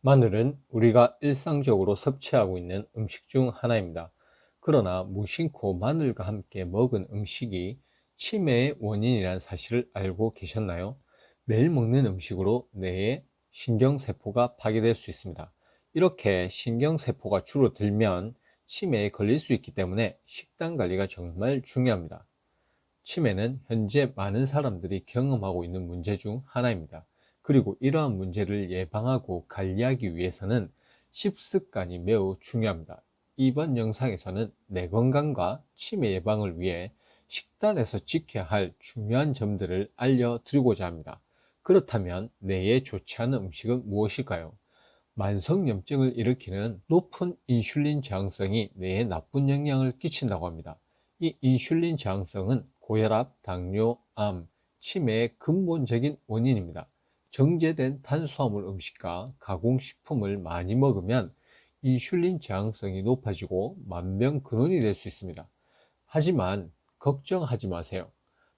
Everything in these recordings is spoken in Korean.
마늘은 우리가 일상적으로 섭취하고 있는 음식 중 하나입니다. 그러나 무심코 마늘과 함께 먹은 음식이 치매의 원인이라는 사실을 알고 계셨나요? 매일 먹는 음식으로 뇌의 신경세포가 파괴될 수 있습니다. 이렇게 신경세포가 줄어들면 치매에 걸릴 수 있기 때문에 식단 관리가 정말 중요합니다. 치매는 현재 많은 사람들이 경험하고 있는 문제 중 하나입니다. 그리고 이러한 문제를 예방하고 관리하기 위해서는 식습관이 매우 중요합니다. 이번 영상에서는 뇌 건강과 치매 예방을 위해 식단에서 지켜야 할 중요한 점들을 알려드리고자 합니다. 그렇다면 뇌에 좋지 않은 음식은 무엇일까요? 만성염증을 일으키는 높은 인슐린 저항성이 뇌에 나쁜 영향을 끼친다고 합니다. 이 인슐린 저항성은 고혈압, 당뇨, 암, 치매의 근본적인 원인입니다. 정제된 탄수화물 음식과 가공식품을 많이 먹으면 인슐린 저항성이 높아지고 만병근원이 될 수 있습니다. 하지만 걱정하지 마세요.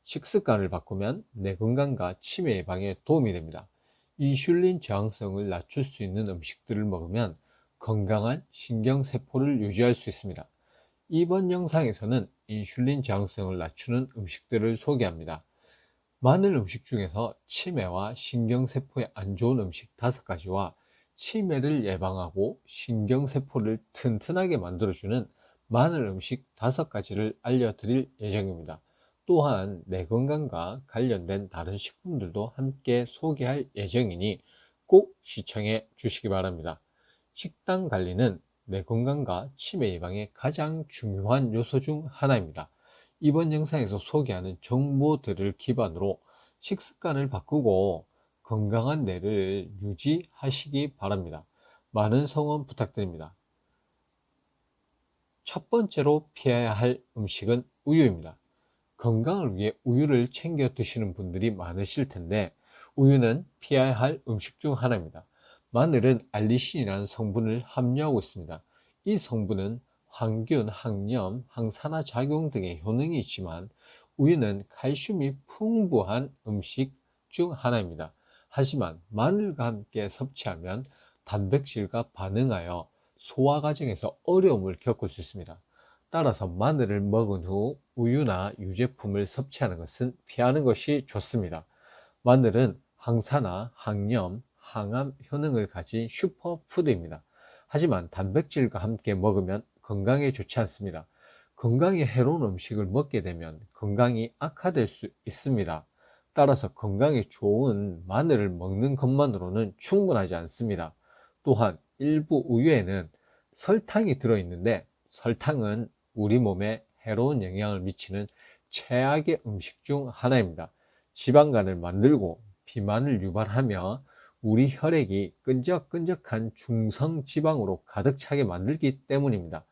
식습관을 바꾸면 뇌 건강과 치매 예방에 도움이 됩니다. 인슐린 저항성을 낮출 수 있는 음식들을 먹으면 건강한 신경세포를 유지할 수 있습니다. 이번 영상에서는 인슐린 저항성을 낮추는 음식들을 소개합니다. 마늘 음식 중에서 치매와 신경세포에 안 좋은 음식 5가지와 치매를 예방하고 신경세포를 튼튼하게 만들어주는 마늘 음식 5가지를 알려드릴 예정입니다. 또한 뇌 건강과 관련된 다른 식품들도 함께 소개할 예정이니 꼭 시청해 주시기 바랍니다. 식단 관리는 뇌 건강과 치매 예방의 가장 중요한 요소 중 하나입니다. 이번 영상에서 소개하는 정보들을 기반으로 식습관을 바꾸고 건강한 뇌를 유지하시기 바랍니다. 많은 성원 부탁드립니다. 첫 번째로 피해야 할 음식은 우유입니다. 건강을 위해 우유를 챙겨 드시는 분들이 많으실 텐데 우유는 피해야 할 음식 중 하나입니다. 마늘은 알리신이라는 성분을 함유하고 있습니다. 이 성분은 항균, 항염, 항산화 작용 등의 효능이 있지만 우유는 칼슘이 풍부한 음식 중 하나입니다. 하지만 마늘과 함께 섭취하면 단백질과 반응하여 소화 과정에서 어려움을 겪을 수 있습니다. 따라서 마늘을 먹은 후 우유나 유제품을 섭취하는 것은 피하는 것이 좋습니다. 마늘은 항산화, 항염, 항암 효능을 가진 슈퍼푸드입니다. 하지만 단백질과 함께 먹으면 건강에 좋지 않습니다. 건강에 해로운 음식을 먹게 되면 건강이 악화될 수 있습니다. 따라서 건강에 좋은 마늘을 먹는 것만으로는 충분하지 않습니다. 또한 일부 우유에는 설탕이 들어있는데 설탕은 우리 몸에 해로운 영향을 미치는 최악의 음식 중 하나입니다. 지방간을 만들고 비만을 유발하며 우리 혈액이 끈적끈적한 중성지방으로 가득 차게 만들기 때문입니다.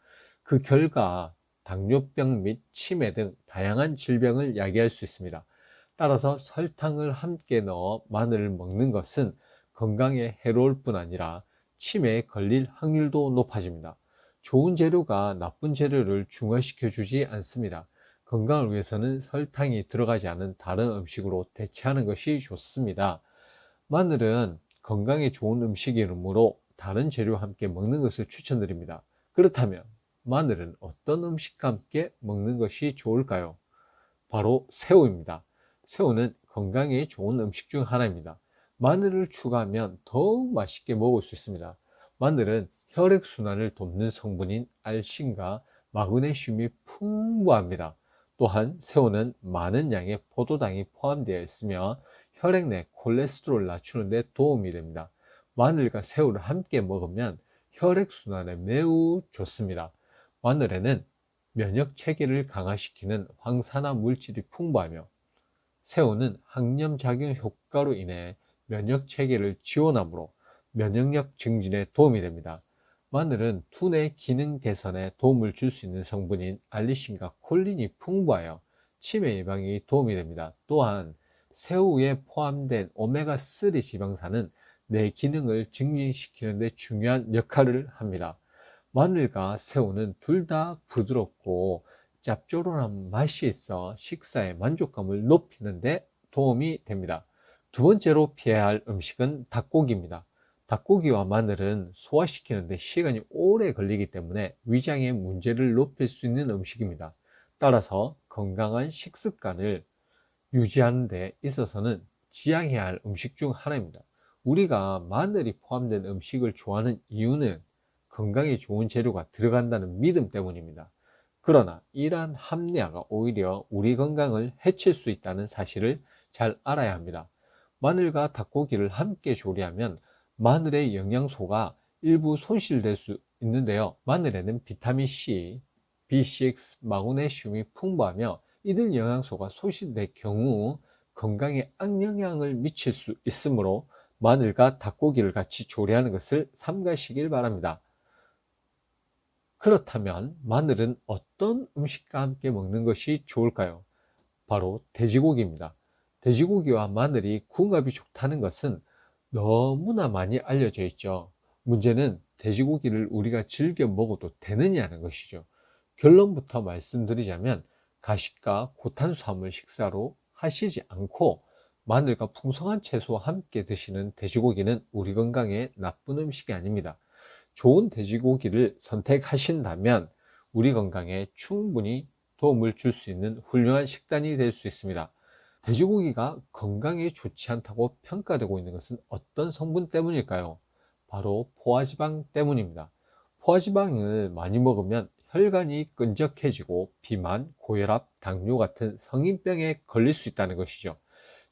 그 결과 당뇨병 및 치매 등 다양한 질병을 야기할 수 있습니다. 따라서 설탕을 함께 넣어 마늘을 먹는 것은 건강에 해로울 뿐 아니라 치매에 걸릴 확률도 높아집니다. 좋은 재료가 나쁜 재료를 중화시켜 주지 않습니다. 건강을 위해서는 설탕이 들어가지 않은 다른 음식으로 대체하는 것이 좋습니다. 마늘은 건강에 좋은 음식이므로 다른 재료와 함께 먹는 것을 추천드립니다. 그렇다면 마늘은 어떤 음식과 함께 먹는 것이 좋을까요? 바로 새우입니다. 새우는 건강에 좋은 음식 중 하나입니다. 마늘을 추가하면 더욱 맛있게 먹을 수 있습니다. 마늘은 혈액순환을 돕는 성분인 알신과 마그네슘이 풍부합니다. 또한 새우는 많은 양의 포도당이 포함되어 있으며 혈액 내 콜레스테롤을 낮추는 데 도움이 됩니다. 마늘과 새우를 함께 먹으면 혈액순환에 매우 좋습니다. 마늘에는 면역 체계를 강화시키는 황산화 물질이 풍부하며 새우는 항염 작용 효과로 인해 면역 체계를 지원하므로 면역력 증진에 도움이 됩니다. 마늘은 두뇌 기능 개선에 도움을 줄 수 있는 성분인 알리신과 콜린이 풍부하여 치매 예방에 도움이 됩니다. 또한 새우에 포함된 오메가3 지방산은 뇌 기능을 증진시키는 데 중요한 역할을 합니다. 마늘과 새우는 둘 다 부드럽고 짭조름한 맛이 있어 식사의 만족감을 높이는 데 도움이 됩니다. 두 번째로 피해야 할 음식은 닭고기입니다. 닭고기와 마늘은 소화시키는데 시간이 오래 걸리기 때문에 위장의 문제를 높일 수 있는 음식입니다. 따라서 건강한 식습관을 유지하는 데 있어서는 지양해야 할 음식 중 하나입니다. 우리가 마늘이 포함된 음식을 좋아하는 이유는 건강에 좋은 재료가 들어간다는 믿음 때문입니다. 그러나 이러한 합리화가 오히려 우리 건강을 해칠 수 있다는 사실을 잘 알아야 합니다. 마늘과 닭고기를 함께 조리하면 마늘의 영양소가 일부 손실될 수 있는데요. 마늘에는 비타민 C, B6, 마그네슘이 풍부하며 이들 영양소가 소실될 경우 건강에 악영향을 미칠 수 있으므로 마늘과 닭고기를 같이 조리하는 것을 삼가시길 바랍니다. 그렇다면 마늘은 어떤 음식과 함께 먹는 것이 좋을까요? 바로 돼지고기입니다. 돼지고기와 마늘이 궁합이 좋다는 것은 너무나 많이 알려져 있죠. 문제는 돼지고기를 우리가 즐겨 먹어도 되느냐는 것이죠. 결론부터 말씀드리자면 가식과 고탄수화물 식사로 하시지 않고 마늘과 풍성한 채소와 함께 드시는 돼지고기는 우리 건강에 나쁜 음식이 아닙니다. 좋은 돼지고기를 선택하신다면 우리 건강에 충분히 도움을 줄 수 있는 훌륭한 식단이 될 수 있습니다. 돼지고기가 건강에 좋지 않다고 평가되고 있는 것은 어떤 성분 때문일까요? 바로 포화지방 때문입니다. 포화지방을 많이 먹으면 혈관이 끈적해지고 비만, 고혈압, 당뇨 같은 성인병에 걸릴 수 있다는 것이죠.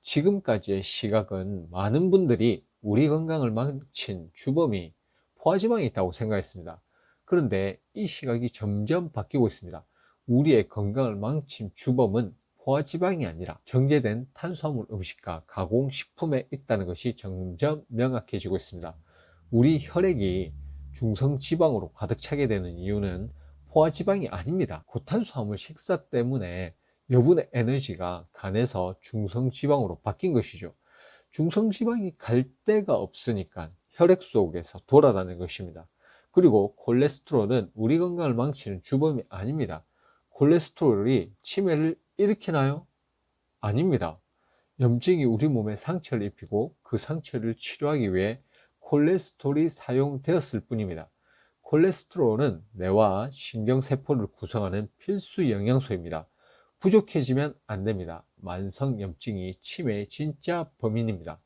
지금까지의 시각은 많은 분들이 우리 건강을 망친 주범이 포화지방이 있다고 생각했습니다. 그런데 이 시각이 점점 바뀌고 있습니다. 우리의 건강을 망친 주범은 포화지방이 아니라 정제된 탄수화물 음식과 가공식품에 있다는 것이 점점 명확해지고 있습니다. 우리 혈액이 중성지방으로 가득 차게 되는 이유는 포화지방이 아닙니다. 고탄수화물 식사 때문에 여분의 에너지가 간에서 중성지방으로 바뀐 것이죠. 중성지방이 갈 데가 없으니까 혈액 속에서 돌아다니는 것입니다. 그리고 콜레스테롤은 우리 건강을 망치는 주범이 아닙니다. 콜레스테롤이 치매를 일으키나요? 아닙니다. 염증이 우리 몸에 상처를 입히고 그 상처를 치료하기 위해 콜레스테롤이 사용되었을 뿐입니다. 콜레스테롤은 뇌와 신경세포를 구성하는 필수 영양소입니다. 부족해지면 안 됩니다. 만성염증이 치매의 진짜 범인입니다.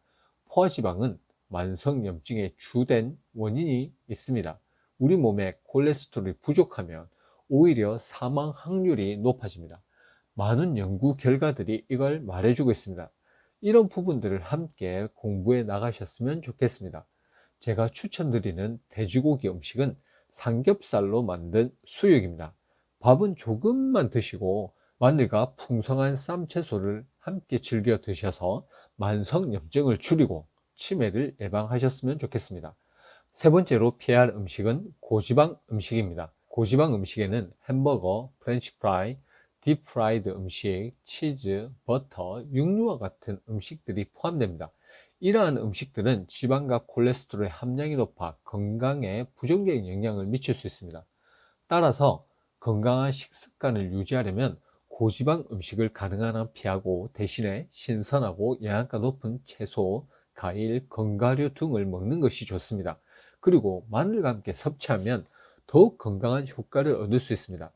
포화지방은 만성염증의 주된 원인이 있습니다. 우리 몸에 콜레스테롤이 부족하면 오히려 사망 확률이 높아집니다. 많은 연구 결과들이 이걸 말해주고 있습니다. 이런 부분들을 함께 공부해 나가셨으면 좋겠습니다. 제가 추천드리는 돼지고기 음식은 삼겹살로 만든 수육입니다. 밥은 조금만 드시고 마늘과 풍성한 쌈채소를 함께 즐겨 드셔서 만성염증을 줄이고 치매를 예방하셨으면 좋겠습니다. 세 번째로 피해야 할 음식은 고지방 음식입니다. 고지방 음식에는 햄버거, 프렌치 프라이, 딥프라이드 음식, 치즈, 버터, 육류와 같은 음식들이 포함됩니다. 이러한 음식들은 지방과 콜레스테롤의 함량이 높아 건강에 부정적인 영향을 미칠 수 있습니다. 따라서 건강한 식습관을 유지하려면 고지방 음식을 가능한 한 피하고 대신에 신선하고 영양가 높은 채소, 과일, 견과류 등을 먹는 것이 좋습니다. 그리고 마늘과 함께 섭취하면 더욱 건강한 효과를 얻을 수 있습니다.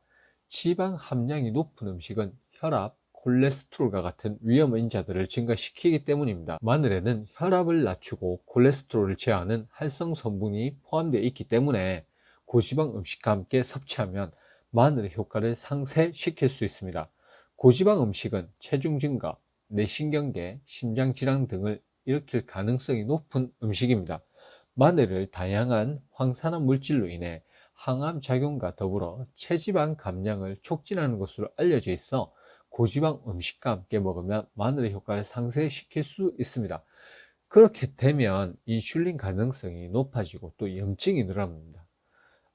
지방 함량이 높은 음식은 혈압, 콜레스테롤과 같은 위험인자들을 증가시키기 때문입니다. 마늘에는 혈압을 낮추고 콜레스테롤을 제어하는 활성 성분이 포함되어 있기 때문에 고지방 음식과 함께 섭취하면 마늘의 효과를 상쇄시킬 수 있습니다. 고지방 음식은 체중 증가, 뇌신경계, 심장질환 등을 일으킬 가능성이 높은 음식입니다. 마늘을 다양한 황산화 물질로 인해 항암 작용과 더불어 체지방 감량을 촉진하는 것으로 알려져 있어 고지방 음식과 함께 먹으면 마늘의 효과를 상쇄시킬 수 있습니다. 그렇게 되면 인슐린 가능성이 높아지고 또 염증이 늘어납니다.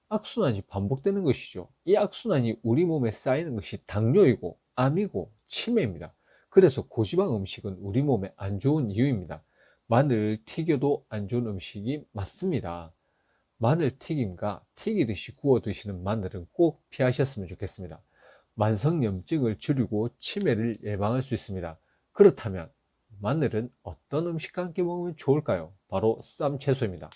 악순환이 반복되는 것이죠. 이 악순환이 우리 몸에 쌓이는 것이 당뇨이고 암이고 치매입니다. 그래서 고지방 음식은 우리 몸에 안 좋은 이유입니다. 마늘 튀겨도 안 좋은 음식이 맞습니다. 마늘 튀김과 튀기듯이 구워 드시는 마늘은 꼭 피하셨으면 좋겠습니다. 만성염증을 줄이고 치매를 예방할 수 있습니다. 그렇다면 마늘은 어떤 음식과 함께 먹으면 좋을까요? 바로 쌈채소입니다.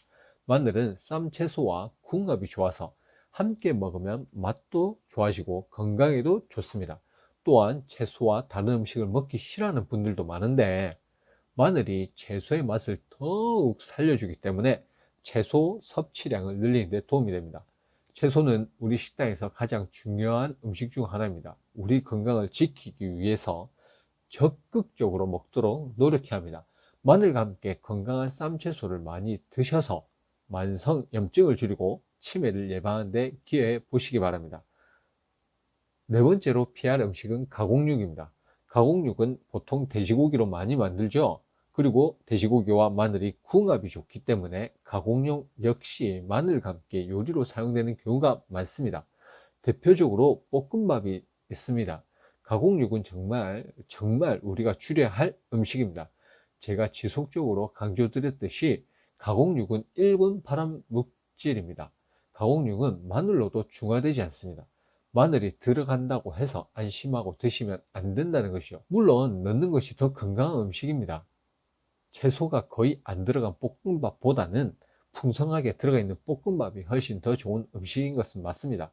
마늘은 쌈 채소와 궁합이 좋아서 함께 먹으면 맛도 좋아지고 건강에도 좋습니다. 또한 채소와 다른 음식을 먹기 싫어하는 분들도 많은데 마늘이 채소의 맛을 더욱 살려주기 때문에 채소 섭취량을 늘리는 데 도움이 됩니다. 채소는 우리 식단에서 가장 중요한 음식 중 하나입니다. 우리 건강을 지키기 위해서 적극적으로 먹도록 노력해야 합니다. 마늘과 함께 건강한 쌈채소를 많이 드셔서 만성염증을 줄이고 치매를 예방하는 데 기여해 보시기 바랍니다. 네 번째로 피할 음식은 가공육입니다. 가공육은 보통 돼지고기로 많이 만들죠. 그리고 돼지고기와 마늘이 궁합이 좋기 때문에 가공육 역시 마늘과 함께 요리로 사용되는 경우가 많습니다. 대표적으로 볶음밥이 있습니다. 가공육은 정말 우리가 줄여야 할 음식입니다. 제가 지속적으로 강조드렸듯이 가공육은 1군 발암 물질입니다. 가공육은 마늘로도 중화되지 않습니다. 마늘이 들어간다고 해서 안심하고 드시면 안 된다는 것이죠. 물론 넣는 것이 더 건강한 음식입니다. 채소가 거의 안 들어간 볶음밥보다는 풍성하게 들어가 있는 볶음밥이 훨씬 더 좋은 음식인 것은 맞습니다.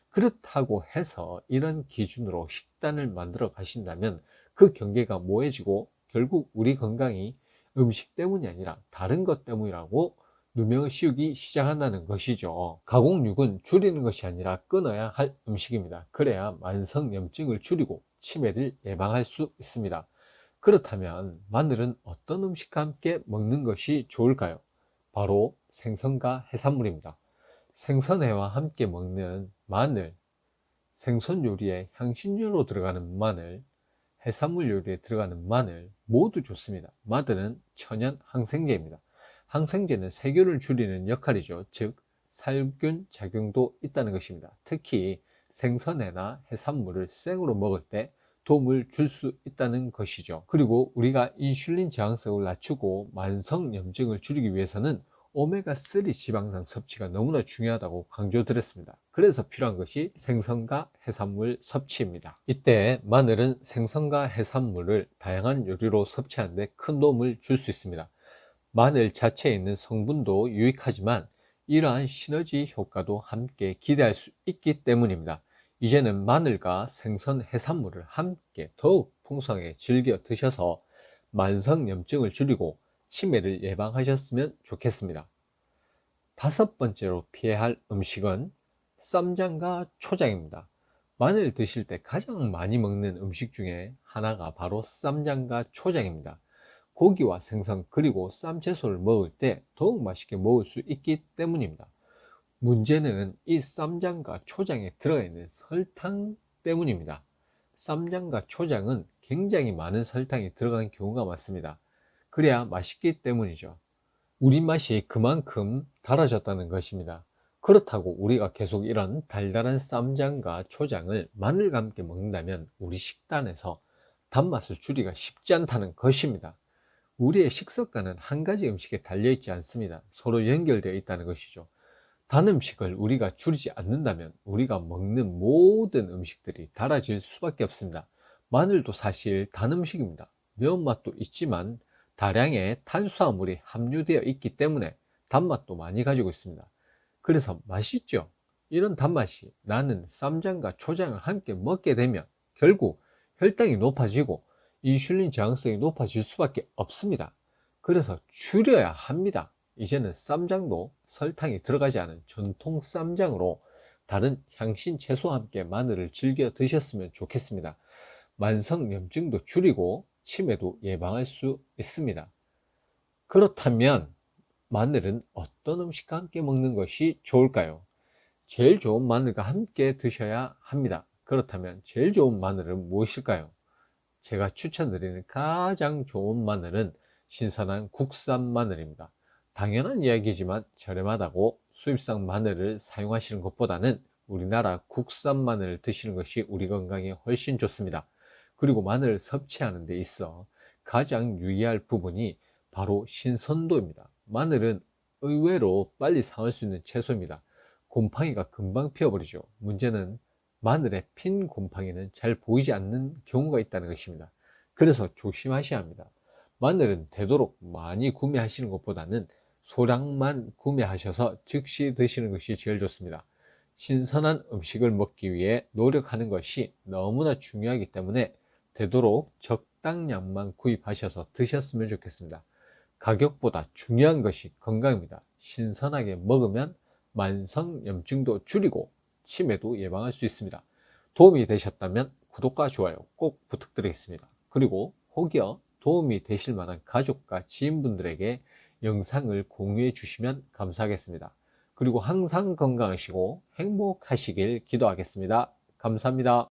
그렇다고 해서 이런 기준으로 식단을 만들어 가신다면 그 경계가 모호해지고 결국 우리 건강이 음식 때문이 아니라 다른 것 때문이라고 누명을 씌우기 시작한다는 것이죠. 가공육은 줄이는 것이 아니라 끊어야 할 음식입니다. 그래야 만성염증을 줄이고 치매를 예방할 수 있습니다. 그렇다면 마늘은 어떤 음식과 함께 먹는 것이 좋을까요? 바로 생선과 해산물입니다. 생선회와 함께 먹는 마늘, 생선 요리에 향신료로 들어가는 마늘, 해산물 요리에 들어가는 마늘 모두 좋습니다. 마늘은 천연 항생제입니다. 항생제는 세균을 줄이는 역할이죠. 즉 살균 작용도 있다는 것입니다. 특히 생선회나 해산물을 생으로 먹을 때 도움을 줄 수 있다는 것이죠. 그리고 우리가 인슐린 저항성을 낮추고 만성염증을 줄이기 위해서는 오메가3 지방산 섭취가 너무나 중요하다고 강조드렸습니다. 그래서 필요한 것이 생선과 해산물 섭취입니다. 이때 마늘은 생선과 해산물을 다양한 요리로 섭취하는 데 큰 도움을 줄 수 있습니다. 마늘 자체에 있는 성분도 유익하지만 이러한 시너지 효과도 함께 기대할 수 있기 때문입니다. 이제는 마늘과 생선, 해산물을 함께 더욱 풍성하게 즐겨 드셔서 만성염증을 줄이고 치매를 예방하셨으면 좋겠습니다. 다섯 번째로 피해야 할 음식은 쌈장과 초장입니다. 마늘 드실 때 가장 많이 먹는 음식 중에 하나가 바로 쌈장과 초장입니다. 고기와 생선 그리고 쌈채소를 먹을 때 더욱 맛있게 먹을 수 있기 때문입니다. 문제는 이 쌈장과 초장에 들어가 있는 설탕 때문입니다. 쌈장과 초장은 굉장히 많은 설탕이 들어간 경우가 많습니다. 그래야 맛있기 때문이죠. 우리 맛이 그만큼 달아졌다는 것입니다. 그렇다고 우리가 계속 이런 달달한 쌈장과 초장을 마늘과 함께 먹는다면 우리 식단에서 단맛을 줄이기가 쉽지 않다는 것입니다. 우리의 식습관은 한 가지 음식에 달려있지 않습니다. 서로 연결되어 있다는 것이죠. 단 음식을 우리가 줄이지 않는다면 우리가 먹는 모든 음식들이 달아질 수밖에 없습니다. 마늘도 사실 단 음식입니다. 매운맛도 있지만 다량의 탄수화물이 함유되어 있기 때문에 단맛도 많이 가지고 있습니다. 그래서 맛있죠. 이런 단맛이 나는 쌈장과 초장을 함께 먹게 되면 결국 혈당이 높아지고 인슐린 저항성이 높아질 수밖에 없습니다. 그래서 줄여야 합니다. 이제는 쌈장도 설탕이 들어가지 않은 전통 쌈장으로 다른 향신 채소와 함께 마늘을 즐겨 드셨으면 좋겠습니다. 만성염증도 줄이고 치매도 예방할 수 있습니다. 그렇다면 마늘은 어떤 음식과 함께 먹는 것이 좋을까요? 제일 좋은 마늘과 함께 드셔야 합니다. 그렇다면 제일 좋은 마늘은 무엇일까요? 제가 추천드리는 가장 좋은 마늘은 신선한 국산 마늘입니다. 당연한 이야기지만 저렴하다고 수입산 마늘을 사용하시는 것보다는 우리나라 국산 마늘을 드시는 것이 우리 건강에 훨씬 좋습니다. 그리고 마늘을 섭취하는 데 있어 가장 유의할 부분이 바로 신선도입니다. 마늘은 의외로 빨리 상할 수 있는 채소입니다. 곰팡이가 금방 피어버리죠. 문제는 마늘에 핀 곰팡이는 잘 보이지 않는 경우가 있다는 것입니다. 그래서 조심하셔야 합니다. 마늘은 되도록 많이 구매하시는 것보다는 소량만 구매하셔서 즉시 드시는 것이 제일 좋습니다. 신선한 음식을 먹기 위해 노력하는 것이 너무나 중요하기 때문에 되도록 적당량만 구입하셔서 드셨으면 좋겠습니다. 가격보다 중요한 것이 건강입니다. 신선하게 먹으면 만성염증도 줄이고 치매도 예방할 수 있습니다. 도움이 되셨다면 구독과 좋아요 꼭 부탁드리겠습니다. 그리고 혹여 도움이 되실 만한 가족과 지인분들에게 영상을 공유해 주시면 감사하겠습니다. 그리고 항상 건강하시고 행복하시길 기도하겠습니다. 감사합니다.